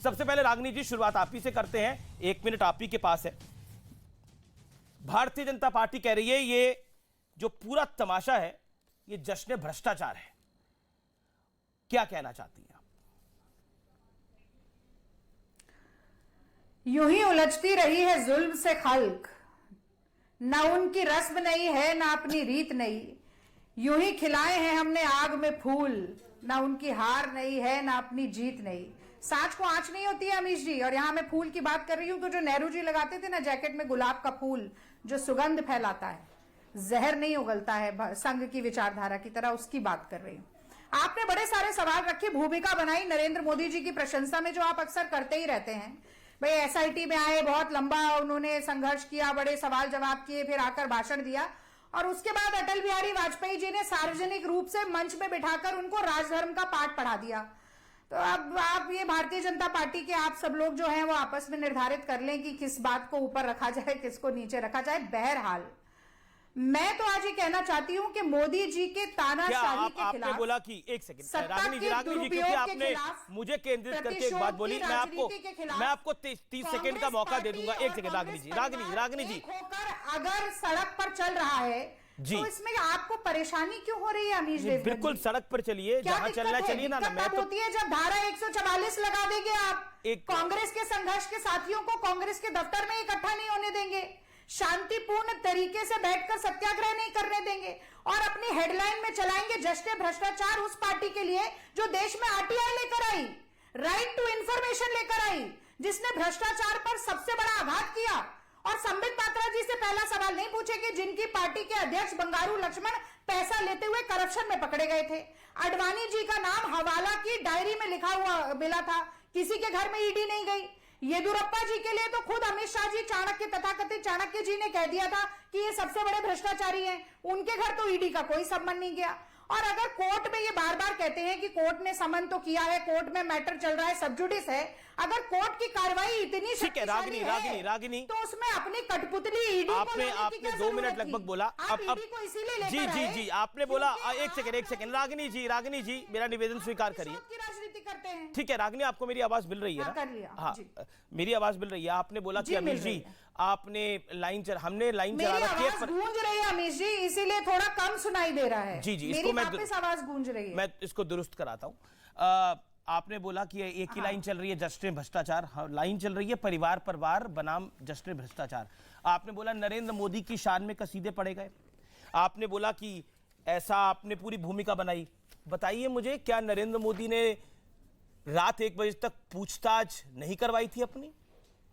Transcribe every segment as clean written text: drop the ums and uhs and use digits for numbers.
सबसे पहले रागिनी जी शुरुआत आप ही से करते हैं, 1 मिनट आप ही के पास है। भारतीय जनता पार्टी कह रही है ये जो पूरा तमाशा है ये जश्न भ्रष्टाचार है, क्या कहना चाहती हैं आप? यूं ही उलझती रही है जुल्म से खल्क, ना उनकी रस्म नहीं है ना अपनी रीत नहीं। यूं ही खिलाए हैं हमने आग में फूल, ना उनकी हार नहीं है ना अपनी जीत नहीं। साँच को आंच नहीं होती है अमीश जी। और यहां मैं फूल की बात कर रही हूं तो जो नेहरू जी लगाते थे ना जैकेट में गुलाब का फूल जो सुगंध फैलाता है, जहर नहीं उगलता है संघ की विचारधारा की तरह, उसकी बात कर रही हूं। आपने बड़े सारे सवाल रखे, भूमिका बनाई नरेंद्र मोदी जी की प्रशंसा में, जो आप अक्सर करते ही रहते हैं। भाई एसआईटी में आए, बहुत लंबा उन्होंने संघर्ष किया, बड़े सवाल जवाब किए, फिर आकर भाषण दिया और उसके बाद अटल बिहारी वाजपेयी जी ने सार्वजनिक रूप से मंच में बिठाकर उनको राजधर्म का पाठ पढ़ा दिया। तो अब आप ये भारतीय जनता पार्टी के आप सब लोग जो हैं वो आपस में निर्धारित कर लें कि किस बात को ऊपर रखा जाए, किसको नीचे रखा जाए। बहरहाल मैं तो आज ये कहना चाहती हूँ कि मोदी जी के तानाशाही के खिलाफ, आपने बोला कि एक सेकंड रागिनी जी क्योंकि आपने मुझे केंद्रित करके एक बात बोली, मैं आपको 30 सेकंड का मौका दे दूंगा। एक सेकंड रागिनी जी होकर अगर सड़क पर चल रहा है जी, तो इसमें आपको परेशानी क्यों हो रही है अमीश देवगन? बिल्कुल सड़क पर चलिए, जहां चलना चलिए ना। मैं तो होती है जब धारा 144 लगा देंगे आप, कांग्रेस के संघर्ष के साथियों को कांग्रेस के दफ्तर में इकट्ठा नहीं होने देंगे, शांतिपूर्ण तरीके से बैठकर सत्याग्रह नहीं करने देंगे और अपनी हेडलाइन में चलाएंगे जश्न भ्रष्टाचार उस पार्टी के लिए जो देश में आरटीआई लेकर आई, राइट टू इंफॉर्मेशन लेकर आई, जिसने भ्रष्टाचार पर सबसे बड़ा आघात किया। और संबित पात्रा जी से पहला सवाल नहीं पूछेंगे जिनकी पार्टी के अध्यक्ष बंगारू लक्ष्मण पैसा लेते हुए करप्शन में पकड़े गए थे। अडवाणी जी का नाम हवाला की डायरी में लिखा हुआ मिला था, किसी के घर में ईडी नहीं गई। येदुरप्पा जी के लिए तो खुद अमित शाह जी, चाणक्य तथाकथित चाणक्य जी ने कह दिया था कि ये सबसे बड़े भ्रष्टाचारी हैं, उनके घर तो ईडी का कोई सम्मान नहीं गया। और अगर कोर्ट में ये बार बार कहते हैं कि कोर्ट ने समन तो किया है, कोर्ट में मैटर चल रहा है, सब जुडिस है, अगर कोर्ट की कार्रवाई इतनी शक्तिशाली है रागिनी तो उसमें अपनी कठपुतली ईडी आपने 2 मिनट लगभग बोला। अब को इसीलिए जी आपने बोला। एक सेकंड रागिनी जी मेरा निवेदन स्वीकार करिए। राजनीति करते हैं, ठीक है रागिनी, आपको मेरी आवाज मिल रही है ना? हाँ, मेरी आवाज मिल रही है। आपने बोला कि अमीश जी आपने हमने लाइन चला रखी है, गूंज रही है अमीश जी, इसीलिए थोड़ा कम सुनाई दे रहा है। जी इसको वापस आवाज गूंज रही है, मैं इसको दुरुस्त कराता हूं। आपने बोला कि एक ही लाइन चल रही है जश्न भ्रष्टाचार, लाइन चल रही है परिवार परिवार बनाम जश्न भ्रष्टाचार। आपने बोला नरेंद्र मोदी की शान में कसीदे पड़े गए। आपने बोला कि ऐसा आपने पूरी भूमिका बनाई। बताइए मुझे, क्या नरेंद्र मोदी ने रात 1 बजे तक पूछताछ नहीं करवाई थी अपनी?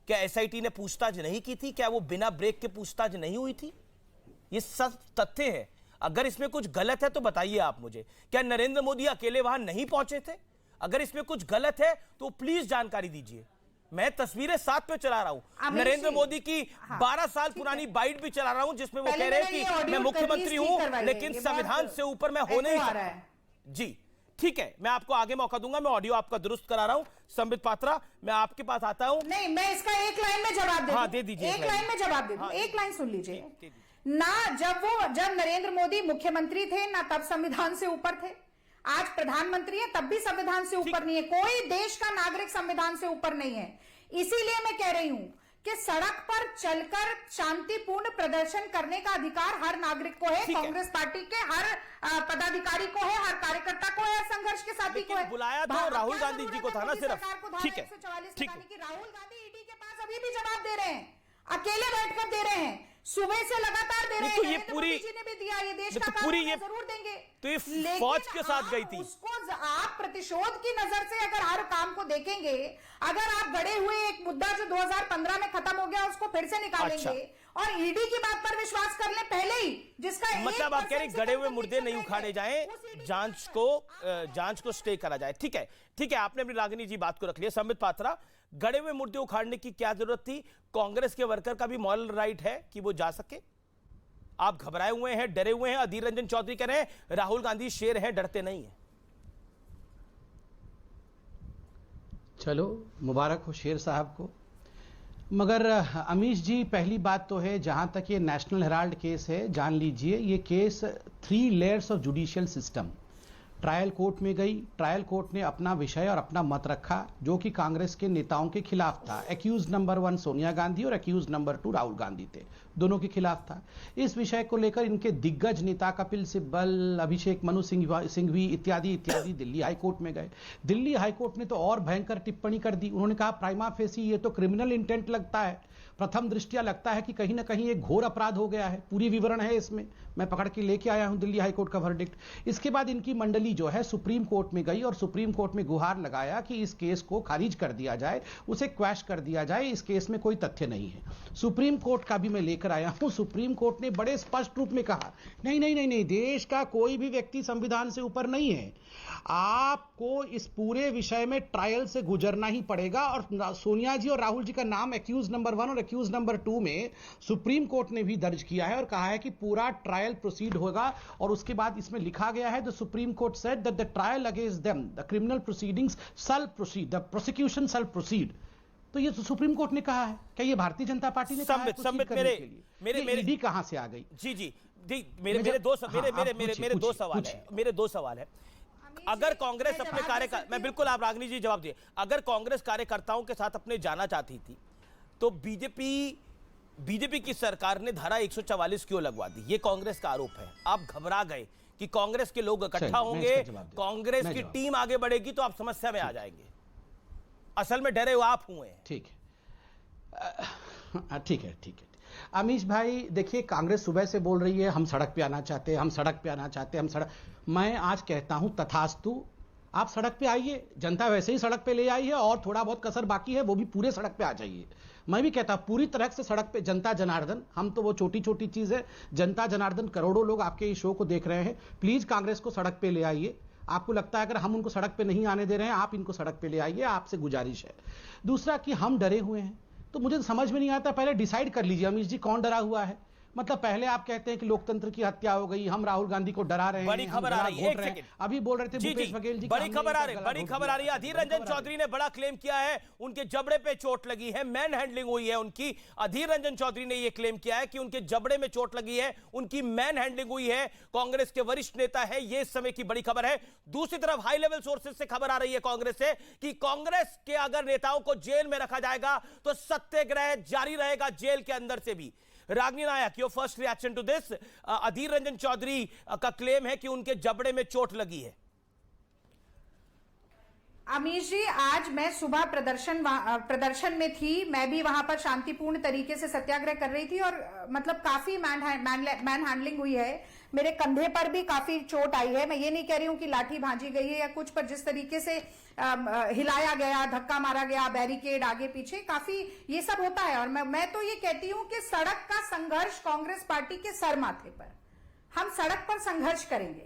क्या एसआईटी ने पूछताछ नहीं की थी? क्या वो बिना ब्रेक के पूछताछ नहीं हुई थी? ये सब तथ्य है। अगर इसमें कुछ गलत है तो बताइए आप मुझे। क्या नरेंद्र मोदी अकेले वहां नहीं पहुंचे थे? अगर इसमें कुछ गलत है तो प्लीज जानकारी दीजिए। मैं तस्वीरें साथ में चला रहा हूं, नरेंद्र मोदी की 12 साल पुरानी बाइट भी चला रहा हूं जिसमें वो कह रहे हैं कि मैं मुख्यमंत्री हूं लेकिन संविधान से ऊपर मैं हो नहीं सकता। जी ठीक है, मैं आपको आगे मौका दूंगा। मैं ऑडियो आपका दुरुस्त करा रहा हूं। संबित पात्रा, मैं आपके पास आता हूं। नहीं, मैं इसका एक लाइन में जवाब दे दूं। हाँ, दे दीजिए। एक लाइन में जवाब दे दूं। एक लाइन सुन लीजिए ना। जब नरेंद्र मोदी मुख्यमंत्री थे ना तब संविधान से ऊपर थे, आज प्रधानमंत्री है तब भी संविधान से ऊपर नहीं है। कोई देश का नागरिक संविधान से ऊपर नहीं है। इसीलिए मैं कह रही हूं कि सड़क पर चलकर शांतिपूर्ण प्रदर्शन करने का अधिकार हर नागरिक को है, कांग्रेस पार्टी के हर पदाधिकारी को है, हर कार्यकर्ता को है, संघर्ष के साथी को है। बुलाया तो राहुल गांधी जी को था ना सिर्फ। ठीक है, राहुल गांधी ईडी के पास अभी भी जवाब दे रहे हैं, अकेले बैठकर दे रहे हैं, सुबह से लगातार दे रहे हैं। ये पूरी ने भी दिया, ये देश का पूरी ये जरूर देंगे। तो ये फौज के साथ गई थी। उसको आप प्रतिशोध की नजर से अगर हर काम को देखेंगे, अगर आप गड़े हुए एक मुद्दा जो 2015 में खत्म हो गया उसको फिर से निकालेंगे और ईडी की बात पर विश्वास कर ले पहले ही, जिसका मतलब आप कह रहे गड़े हुए मुर्दे नहीं उखाड़े जाएं, जांच को स्टे करा जाए। ठीक है, आपने अपनी रागिनी जी बात को रख लिया। संबित पात्रा, गड़े हुए मुर्दे उखाड़ने की क्या जरूरत थी? कांग्रेस के वर्कर का भी मॉरल राइट है कि वो जा सके। आप घबराए हुए हैं, डरे हुए हैं। अधीर रंजन चौधरी कह रहे हैं राहुल गांधी शेर हैं, डरते नहीं हैं। चलो मुबारक हो शेर साहब को। मगर अमीश जी, पहली बात तो है, जहां तक ये नेशनल हेराल्ड केस है, जान लीजिए ये case 3 layers of judicial system, trial court में गई, ट्रायल कोर्ट ने अपना विषय और अपना मत रखा जो कि कांग्रेस के नेताओं के खिलाफ था। एक्यूज नंबर 1 सोनिया गांधी और एक्यूज नंबर 2 राहुल गांधी थे, दोनों के खिलाफ था। इस विषय को लेकर इनके दिग्गज नेता कपिल सिब्बल, अभिषेक मनु सिंघवी इत्यादि इत्यादि दिल्ली हाईकोर्ट में गए। दिल्ली हाईकोर्ट ने तो और भयंकर टिप्पणी कर दी। उन्होंने कहा प्राइमा फेसी ये तो क्रिमिनल इंटेंट लगता है, प्रथम दृष्टया लगता है कि कहीं ना कहीं एक घोर अपराध हो गया है। पूरी विवरण है इसमें, मैं पकड़ के लेके आया हूं दिल्ली हाईकोर्ट का वर्डिक्ट। इसके बाद इनकी मंडली जो है सुप्रीम कोर्ट में गई और सुप्रीम कोर्ट में गुहार लगाया कि इस केस को खारिज कर दिया जाए, उसे क्वैश कर दिया जाए, इस केस में कोई तथ्य नहीं है। सुप्रीम कोर्ट का भी मैं लेकर आया हूं। सुप्रीम कोर्ट ने बड़े स्पष्ट रूप में कहा नहीं नहीं नहीं नहीं, देश का कोई भी व्यक्ति संविधान से ऊपर नहीं है, आपको इस पूरे विषय में ट्रायल से गुजरना ही पड़ेगा। और सोनिया जी और राहुल जी का नाम एक्यूज नंबर 1 और एक्यूज नंबर 2 में सुप्रीम कोर्ट ने भी दर्ज किया है और कहा है कि पूरा ट्रायल प्रोसीड होगा। और उसके बाद इसमें लिखा गया है the Supreme Court said that the trial against them the criminal proceedings shall proceed, the prosecution shall proceed. तो ये तो सुप्रीम कोर्ट ने कहा है। क्या ये भारतीय जनता पार्टी ने कहा है संबित मेरे ईडी कहां से आ गई? जी मेरे दो सवाल है। अगर कांग्रेस अपने मैं बिल्कुल, आप रागिनी जी जवाब दिए। अगर कांग्रेस कार्यकर्ताओं के साथ अपने जाना चाहती थी तो बीजेपी की सरकार ने धारा 144 क्यों लगवा दी? ये कांग्रेस का आरोप है। आप घबरा गए कि कांग्रेस के लोग इकट्ठा होंगे, कांग्रेस की टीम आगे बढ़ेगी तो आप समस्या में आ जाएंगे। असल में डरे हुए आप हुए हैं। ठीक है। अमीश भाई देखिए, कांग्रेस सुबह से बोल रही है हम सड़क पे आना चाहते हैं, हम सड़क पे आना चाहते हैं, हम सड़क। मैं आज कहता हूं तथास्तु, आप सड़क पे आइए, जनता वैसे ही सड़क पे ले आई है और थोड़ा बहुत कसर बाकी है वो भी पूरे सड़क पे आ जाइए। मैं भी कहता पूरी तरह से सड़क पे जनता जनार्दन, हम तो वो छोटी छोटी चीज है, जनता जनार्दन करोड़ों लोग आपके इस शो को देख रहे हैं। प्लीज कांग्रेस को सड़क पे ले आइए। आपको लगता है अगर हम उनको सड़क पे नहीं आने दे रहे हैं, आप इनको सड़क पे ले आइए, आपसे गुजारिश है। दूसरा कि हम डरे हुए हैं, तो मुझे समझ में नहीं आता, पहले डिसाइड कर लीजिए अमीश जी कौन डरा हुआ है। मतलब पहले आप कहते हैं कि लोकतंत्र की हत्या हो गई, हम राहुल गांधी को डरा रहे हैं, बड़ी खबर आ रही है, एक सेकंड, अभी बोल रहे थे भूपेश बघेल जी, बड़ी खबर आ रही है। अधीर रंजन चौधरी ने बड़ा क्लेम किया है, उनके जबड़े पे चोट लगी है, मैन हैंडलिंग हुई है उनकी। अधीर रंजन चौधरी ने यह क्लेम किया है कि उनके जबड़े में चोट लगी है, उनकी मैन हैंडलिंग हुई है। कांग्रेस के वरिष्ठ नेता है, यह इस समय की बड़ी खबर है। दूसरी तरफ हाई लेवल सोर्सेज से खबर आ रही है कांग्रेस से कि कांग्रेस के अगर नेताओं को जेल में रखा जाएगा तो सत्याग्रह जारी रहेगा जेल के अंदर से भी। Ragini Nayak, your first reaction to this? Adhir Ranjan Chowdhury का क्लेम है कि उनके जबड़े में चोट लगी है। अमीश जी, आज मैं सुबह प्रदर्शन में थी, मैं भी वहां पर शांतिपूर्ण तरीके से सत्याग्रह कर रही थी और मतलब काफी मैन हैंडलिंग हुई है। मेरे कंधे पर भी काफी चोट आई है। मैं ये नहीं कह रही हूं कि लाठी भांजी गई है या कुछ, पर जिस तरीके से हिलाया गया, धक्का मारा गया, बैरिकेड आगे पीछे, काफी ये सब होता है। और मैं तो ये कहती हूं कि सड़क का संघर्ष कांग्रेस पार्टी के सर माथे पर, हम सड़क पर संघर्ष करेंगे,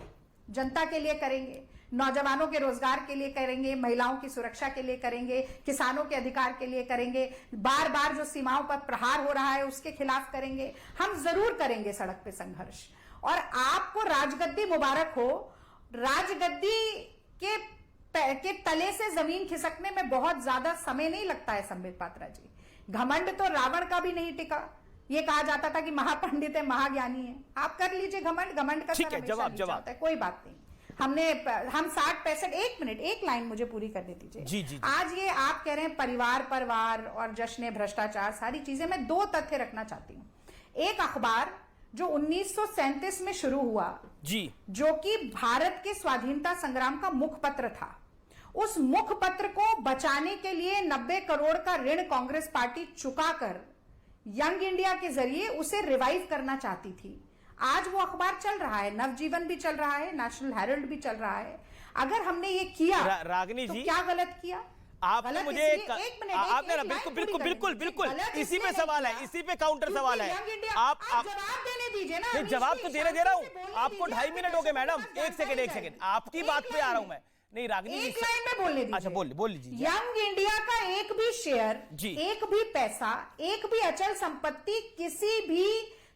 जनता के लिए करेंगे, नौजवानों के रोजगार के लिए करेंगे, महिलाओं की सुरक्षा के लिए करेंगे, किसानों के अधिकार के लिए करेंगे, बार बार जो सीमाओं पर प्रहार हो रहा है उसके खिलाफ करेंगे। हम जरूर करेंगे सड़क पे संघर्ष। और आपको राजगद्दी मुबारक हो। राजगद्दी के तले से जमीन खिसकने में बहुत ज्यादा समय नहीं लगता है संबित पात्रा जी। घमंड तो रावण का भी नहीं टिका। ये कहा जाता था कि महापंडित है, महाज्ञानी है। आप कर लीजिए घमंड का ठीक है, जवाब है, कोई बात नहीं। हम 60-65, एक मिनट, एक लाइन मुझे पूरी करने दीजिए। जी। आज ये आप कह रहे हैं परिवार और जश्न भ्रष्टाचार, सारी चीजें, मैं दो तथ्य रखना चाहती हूं। एक अखबार जो 1937 में शुरू हुआ जी, जो कि भारत के स्वाधीनता संग्राम का मुखपत्र था, उस मुखपत्र को बचाने के लिए 90 करोड़ का ऋण कांग्रेस पार्टी चुकाकर यंग इंडिया के जरिए उसे रिवाइव करना चाहती थी। आज वो अखबार चल रहा है, नवजीवन भी चल रहा है, नेशनल हेरल्ड भी चल रहा है। अगर हमने ये किया रागिनी तो जी, क्या गलत किया? आपने मुझे आपने बिल्कुल इसी पे सवाल है, इसी पे काउंटर सवाल है। आप जवाब देने दीजिए ना। जवाब तो दे रहा हूं आपको। 2.5 मिनट हो गए मैडम। एक सेकंड, आपकी बात पे आ रहा हूं मैं। नहीं रागिनी जी, एक लाइन में बोलने दीजिए। अच्छा बोल लीजिए। यंग इंडिया का एक भी शेयर, एक भी पैसा, एक भी अचल संपत्ति किसी भी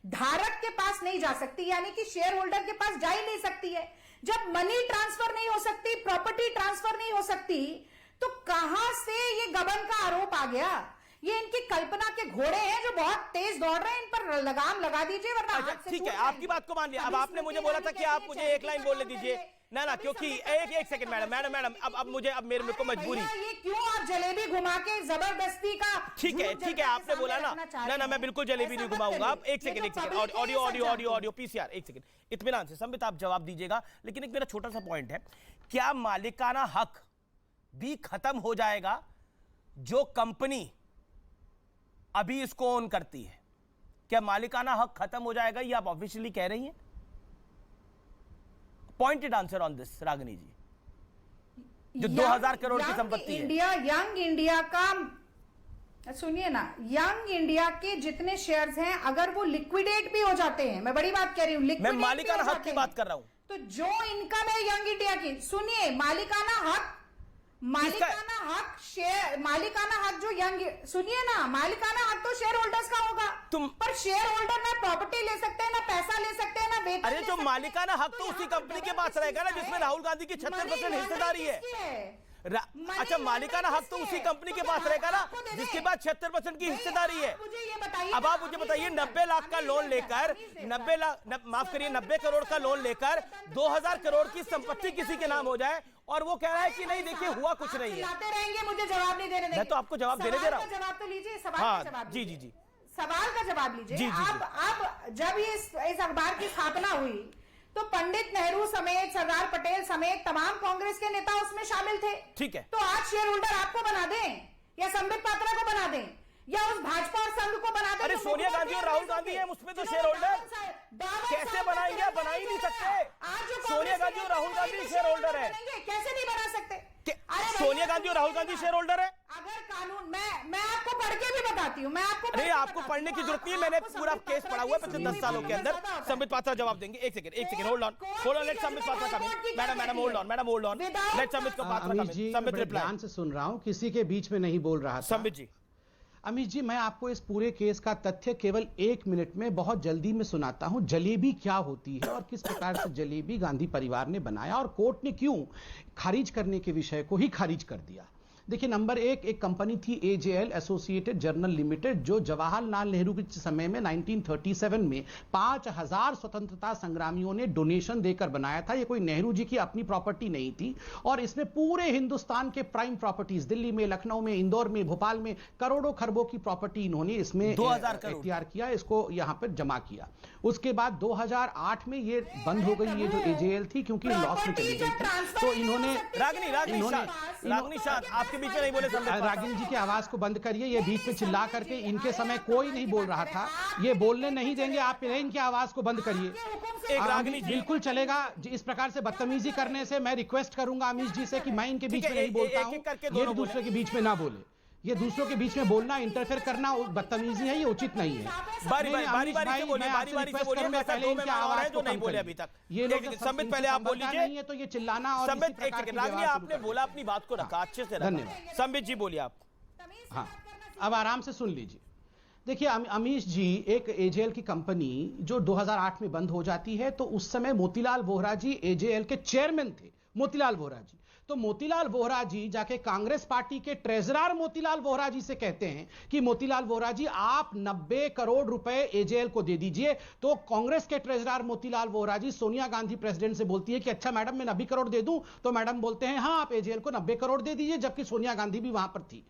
धारक के पास नहीं जा सकती, यानी कि शेयर होल्डर के पास जा ही नहीं सकती है। जब मनी ट्रांसफर नहीं हो सकती, प्रॉपर्टी ट्रांसफर नहीं हो सकती, तो कहां से ये गबन का आरोप आ गया? ये इनकी कल्पना के घोड़े हैं जो बहुत तेज दौड़ रहे हैं, इन पर लगाम लगा दीजिए वरना हाथ से ठीक है, आपकी बात को मान लिया। अब आपने मुझे बोला था कि आप मुझे एक लाइन बोलने दीजिए। ना ना, क्योंकि एक सेकंड मैडम अब मुझे अब मेरे को मजबूरी। ये क्यों आप जलेबी घुमा के जबरदस्ती का ठीक है आपने बोला ना मैं बिल्कुल जलेबी नहीं घुमाऊंगा। आप एक सेकंड ऑडियो पीसीआर, एक सेकंड इत्मीनान से संबित आप जवाब दीजिएगा। लेकिन एक मेरा छोटा सा पॉइंट है, क्या मालिकाना हक भी खत्म हो जाएगा जो कंपनी अभी इसको ओन करती है? क्या मालिकाना हक खत्म हो जाएगा, ये आप ऑफिशियली कह रही हैं? Pointed answer on this Ragini ji. जो 2000 करोड़ की संपत्ति है, यंग इंडिया का, सुनिए ना, यंग इंडिया के जितने शेयर्स हैं अगर वो लिक्विडेट भी हो जाते हैं, मैं बड़ी बात कह रही हूं, मैं मालिकाना हक की बात कर रहा हूं, तो जो इनकम है यंग इंडिया की, सुनिए, मालिकाना हक शेयर, मालिकाना हक जो यंग, सुनिए ना, मालिकाना हक तो शेयर होल्डर्स का होगा। पर शेयर होल्डर ना प्रॉपर्टी ले सकते हैं, ना पैसा ले सकते हैं, ना वेतन। अरे जो मालिकाना हक तो उसी कंपनी के पास रहेगा ना जिसमें राहुल गांधी की 36% हिस्सेदारी है। अच्छा, मालिकाना हक तो उसी कंपनी के पास रहेगा ना जिसके पास 76% की हिस्सेदारी है। अब आप मुझे बताइए, 90 लाख का लोन लेकर, 90 करोड़ का लोन लेकर 2000 करोड़ की संपत्ति किसी के नाम हो जाए और वो कह रहा है कि नहीं देखिए हुआ कुछ नहीं है। लाते रहेंगे, मुझे जवाब नहीं देने देंगे। मैं तो आपको जवाब देने दे रहा हूँ। जवाब तो लीजिए, सवाल का जवाब जी सवाल का जवाब लीजिए। अब जब ये इस अखबार की स्थापना हुई तो पंडित नेहरू समेत, सरदार पटेल समेत तमाम कांग्रेस के नेता उसमें शामिल थे। ठीक है, तो आज शेयर होल्डर आपको बना दें या संबित पात्रा को बना दें या उस भाजपा और संघ को बना दें? अरे सोनिया गांधी और राहुल गांधी है उसमें तो शेयर होल्डर, कैसे बनाएंगे? बना ही नहीं सकते। सोनिया गांधी और राहुल गांधी शेयर होल्डर है, कैसे नहीं बना सकते? सोनिया गांधी और राहुल गांधी शेयर होल्डर है। अगर कानून, मैं आपको पढ़ के भी बताती हूँ, मैं आपको नहीं, आपको पढ़ने की जरूरत नहीं है, मैंने पूरा केस पढ़ा हुआ है पिछले 10 सालों के अंदर। संबित पात्रा जवाब देंगे। एक second hold on, let Sambit Patra come in. Madam hold on, let Sambit Patra come in. Sambit reply. ध्यान से सुन रहा हूं, किसी के बीच में नहीं बोल रहा था। संबित जी। अमित जी, मैं आपको इस पूरे केस का तथ्य केवल 1 मिनट में बहुत जल्दी में सुनाता हूं। जलेबी क्या होती है और किस प्रकार से जलेबी गांधी परिवार ने बनाया और कोर्ट ने क्यों खारिज करने के विषय को ही खारिज कर दिया। देखिए, नंबर एक कंपनी थी AJL, एसोसिएटेड जर्नल लिमिटेड, जो जवाहरलाल नेहरू के समय में 1937 में 5000 स्वतंत्रता संग्रामियों ने डोनेशन देकर बनाया था। ये कोई नेहरू जी की अपनी प्रॉपर्टी नहीं थी और इसमें पूरे हिंदुस्तान के प्राइम प्रॉपर्टीज, दिल्ली में, लखनऊ में, इंदौर में, भोपाल में करोड़ों खरबों की प्रॉपर्टी इन्होंने इसमें इख्तियार किया, इसको यहां पर जमा किया। उसके बाद 2008 में ये बंद हो गई, ये जो AJL थी, क्योंकि लॉस में चली गई थी। तो इन्होंने रागिनी शाह आपके बीच में नहीं बोले। रागिनी जी की आवाज को बंद करिए, ये बीच में चिल्ला करके, इनके समय कोई नहीं बोल रहा था, ये बोलने नहीं देंगे आप, इनकी आवाज को बंद करिए। एक रागिनी जी, बिल्कुल चलेगा। इस प्रकार से बदतमीजी करने से मैं रिक्वेस्ट करूंगा अमीश जी से कि मैं इनके बीच में नहीं बोलता हूं, ये दूसरे के बीच में ना बोले। ये दूसरों के बीच में बोलना, इंटरफेयर करना बदतमीजी है, ये उचित नहीं है। बारी से बोलिए, ऐसा 2 मेहमान और हैं जो नहीं बोले अभी तक। ये लोग संबित पहले आप बोल लीजिए, नहीं है तो ये चिल्लाना और संबित एक सेकंड, रागिनी आपने बोला, अपनी बात को रखा अच्छे से, धन्यवाद। संबित जी बोलिए आप। हाँ, अब आराम से सुन लीजिए। देखिए अमीश जी, एक AJL की कंपनी जो 2008 में बंद हो जाती है, तो उस समय मोतीलाल वोहरा जी AJL के चेयरमैन थे, मोतीलाल वोहरा जी। तो मोतीलाल वोहरा जी जाके कांग्रेस पार्टी के ट्रेजरर मोतीलाल वोहरा जी से कहते हैं कि मोतीलाल वोहरा जी, आप 90 करोड़ रुपए AJL को दे दीजिए। तो कांग्रेस के ट्रेजरर मोतीलाल वोहरा जी सोनिया गांधी प्रेसिडेंट से बोलती है कि अच्छा मैडम, मैं 90 करोड़ दे दूं? तो मैडम बोलते हैं हाँ, आप AJL को 90 करोड़ दे दीजिए, जबकि सोनिया गांधी भी वहां पर थी।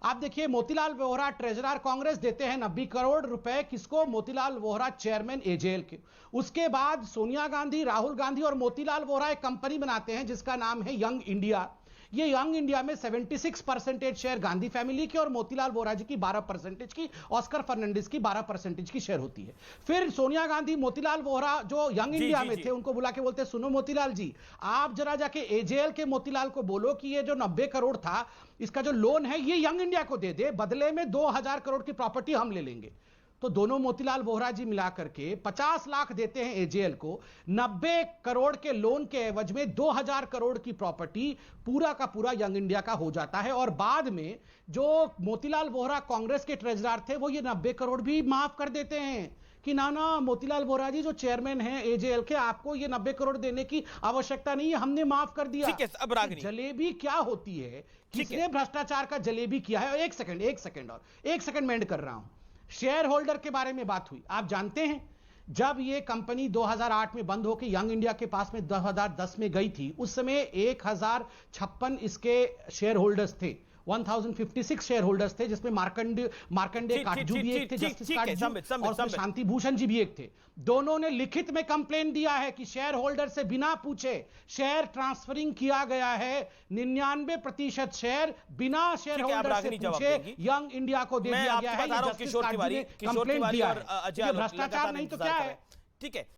आप देखिए, मोतीलाल वोहरा ट्रेजरर कांग्रेस देते हैं 90 करोड़ रुपए, किसको? मोतीलाल वोहरा चेयरमैन AJL के। उसके बाद सोनिया गांधी, राहुल गांधी और मोतीलाल वोहरा एक कंपनी बनाते हैं जिसका नाम है यंग इंडिया। ये यंग इंडिया में 76% शेयर गांधी फैमिली के और मोतीलाल वोहरा जी की 12% की, ऑस्कर फर्नांडिस की 12% की शेयर होती है। फिर सोनिया गांधी मोतीलाल वोहरा जो यंग इंडिया में थे, उनको बुला के बोलते हैं, सुनो मोतीलाल जी, आप जरा जाके AJL के मोतीलाल को बोलो कि ये जो 90 करोड़ था, इसका जो लोन है, ये यंग इंडिया को दे दे, बदले में 2000 करोड़ की प्रॉपर्टी हम ले लेंगे। तो दोनों मोतीलाल वोहरा जी मिलाकर के 50 लाख देते हैं AJL को, 90 करोड़ के लोन के एवज में 2000 करोड़ की प्रॉपर्टी पूरा का पूरा यंग इंडिया का हो जाता है। और बाद में जो मोतीलाल वोहरा कांग्रेस के ट्रेजरर थे, वो ये 90 करोड़ भी माफ कर देते हैं कि ना ना मोतीलाल वोहरा जी जो चेयरमैन हैं AJL के, आपको ये 90 करोड़ देने की आवश्यकता नहीं है, हमने माफ कर दिया। ठीक है, अब रागिनी, जलेबी क्या होती है, किसने भ्रष्टाचार का जलेबी किया है? एक सेकंड मैं एंड कर रहा हूं। शेयर होल्डर के बारे में बात हुई। आप जानते हैं जब ये कंपनी 2008 में बंद होकर यंग इंडिया के पास में 2010 में गई थी, उस समय 1056 इसके शेयर होल्डर्स थे, 1056 शेयर होल्डर्स थे, जिसमें मार्कंडे काटजू भी एक थे, जस्टिस काटजू, और उसमें शांति भूषण जी भी एक थे। दोनों ने लिखित में कंप्लेन दिया है कि शेयर होल्डर से बिना पूछे शेयर ट्रांसफरिंग किया गया है। 99% शेयर बिना शेयर होल्डर से पूछे यंग इंडिया को दे दिया गया है। किशोर तिवारी और अजय भ्रष्टाचार नहीं तो क्या है? ठीक है।